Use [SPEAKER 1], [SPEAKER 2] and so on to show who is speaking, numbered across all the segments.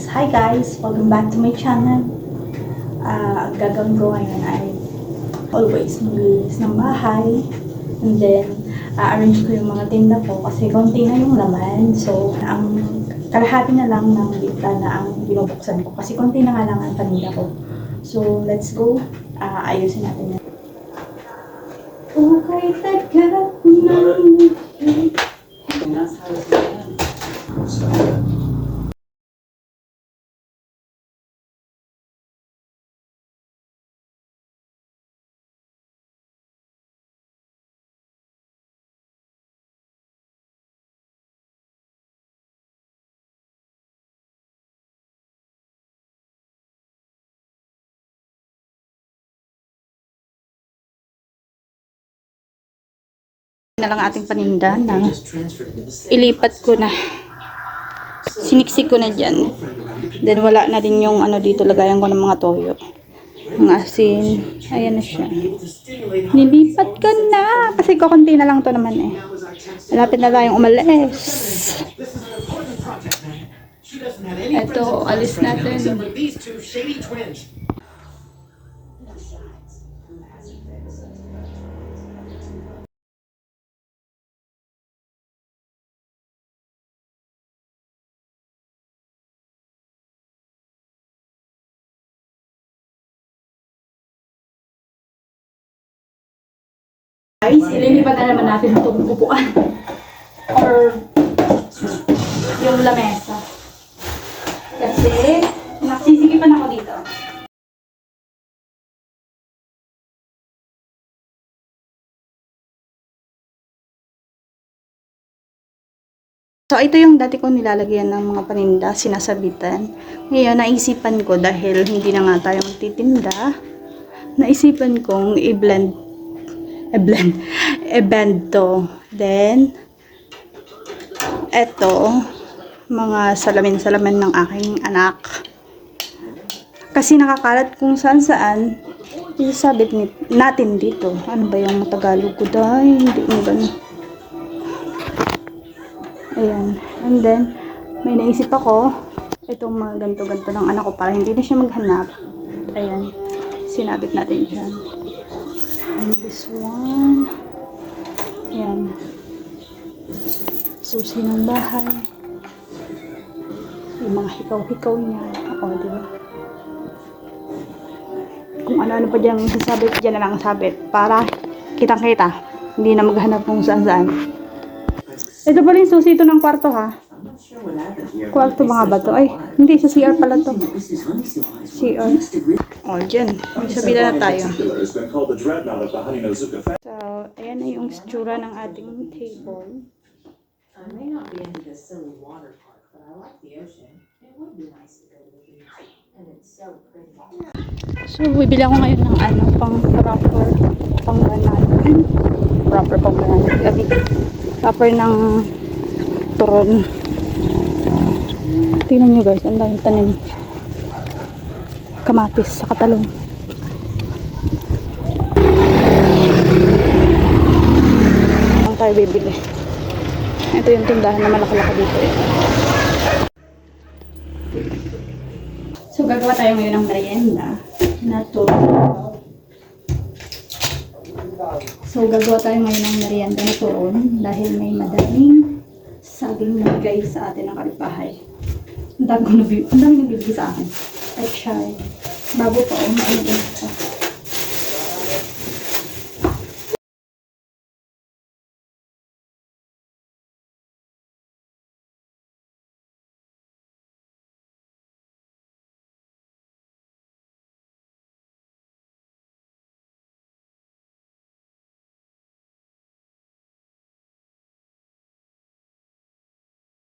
[SPEAKER 1] Hi guys! Welcome back to my channel. Ang gagawin ko ngayon ay always maglinis ng bahay. And then, arrange ko yung mga tinda ko kasi konti na yung laman. So, ang kalahati na lang ng bita na ang binubuksan ko kasi konti na nga lang ang paninda ko. So, let's go. Ayusin natin yan. Okay, taga ng na lang ating paninda na ilipat ko na. Siniksik ko na dyan. Then wala na din yung ano dito, lagayan ko ng mga toyo. Ang asin. Ayan na siya. Nilipat ko na. Kasi kukunti na lang to naman eh. Malapit na tayong umalis. Ito, alis natin. Guys, ililipat na naman natin itong upuan or yung lamesa kasi nagsisigipan ako dito. So ito yung dati ko nilalagyan ng mga paninda, sinasabitan. Ngayon naisipan ko dahil hindi na nga tayo magtitinda, naisipan kong i-blend to. Then, eto, mga salamin-salamin ng aking anak. Kasi nakakalat kung saan-saan, isasabit natin dito. Ano ba yung Tagalog ko dahil? Hindi mo ganun. Ayan. And then, may naisip ako, itong mga ganto-ganto ng anak ko para hindi na siya maghanap. Ayan. Sinabit natin dyan. And this one. Ayan. Susi ng bahay. Yung mga hikaw-hikaw niya. O, diba? Kung ano-ano pa dyan sasabit, dyan na lang sabit. Para kitang-kita. Hindi na maghanap kung saan-saan. Ito pala yung susi ito ng kwarto ha. Kwarto mga ba to? Ay, hindi. Sa CR pala to. CR. O, dyan. May sabila na tayo. So, ayan na yung itsura ng ating table. So, bibili ako ngayon ng ano, pang wrapper, pang banana. Wrapper pang banana. Wrapper ng turon. Tingnan nyo guys, ang daming tanim. Kamatis sa katalong. Ang tayo bibili. Ito yung tindahan na malaki-laki dito. So, gagawa tayo ngayon ng merienda na to. So, gagawa tayo ngayon ng merienda na turon dahil may madaming saging nabigay sa atin ng kapitbahay. Ang daming nabibigay sa akin. At siya, bago pa o maayos pa.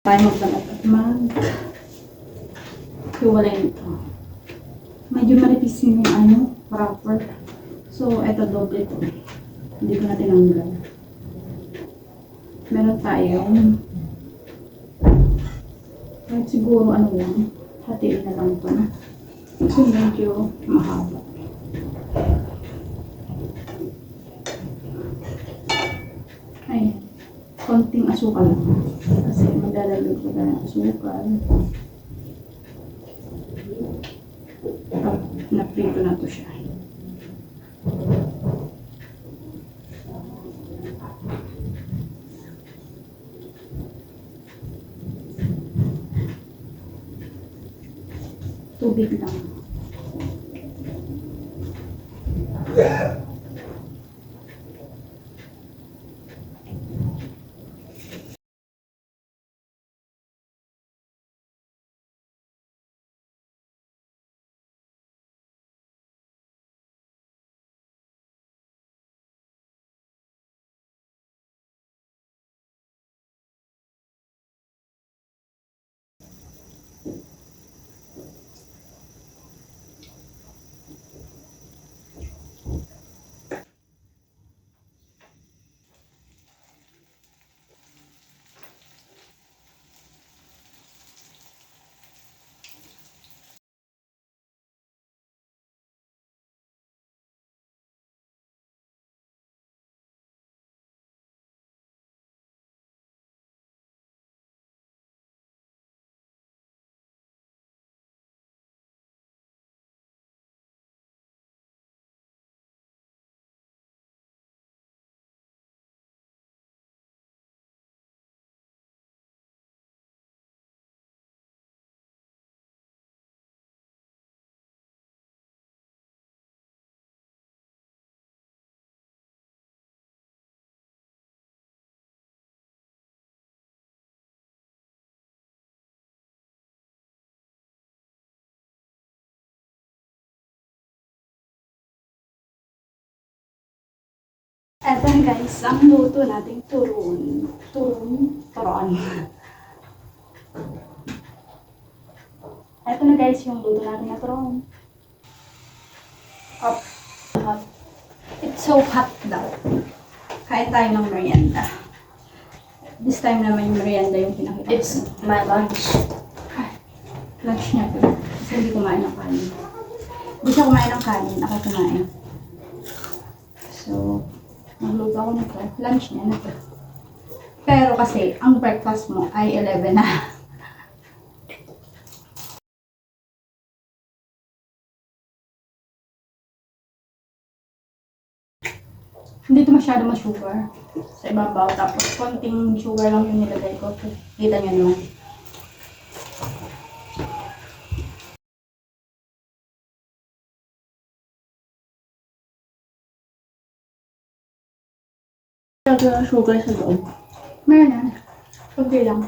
[SPEAKER 1] Tayo magbalat at hiwalay nito. Medyo manipis yung ano, wrapper. So, eto doble ito. Hindi ko na tinanggal. Meron tayong kahit siguro ano lang, hatiin na lang ito. Kasi medyo mahaba. Ayan. Konting asukal lang. Kasi maglalagay ko na ng asukal. Naprito na to siya. Tubig lang. Eto na guys, ang luto nating turon. Eto na guys, yung luto natin na turon. Up. Hot. It's so hot daw. Kain tayo ng merienda. This time naman yung merienda yung pinakita.
[SPEAKER 2] It's my lunch.
[SPEAKER 1] Lunch niya po. Kasi hindi kumain ng kanin. Hindi siya kumain ng kanin, ako kumain. So, nagluto ako nito. Lunch niya na to. Pero kasi, ang breakfast mo ay 11 na. Hindi ito masyado ma-sugar sa ibabaw. Tapos, konting sugar lang yung nilagay ko. Kita niyo naman.
[SPEAKER 2] Talaga sugar sa loob.
[SPEAKER 1] Meron na. Kunti lang.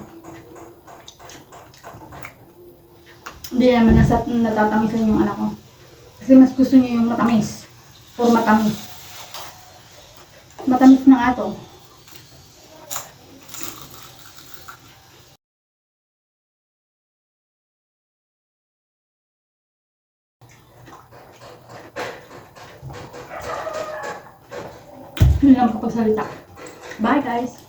[SPEAKER 1] Hindi naman natatamisan yung anak ko. Kasi mas gusto niya yung matamis. Or matamis. Matamis na nga to. Yun lang kapag salita. Bye guys!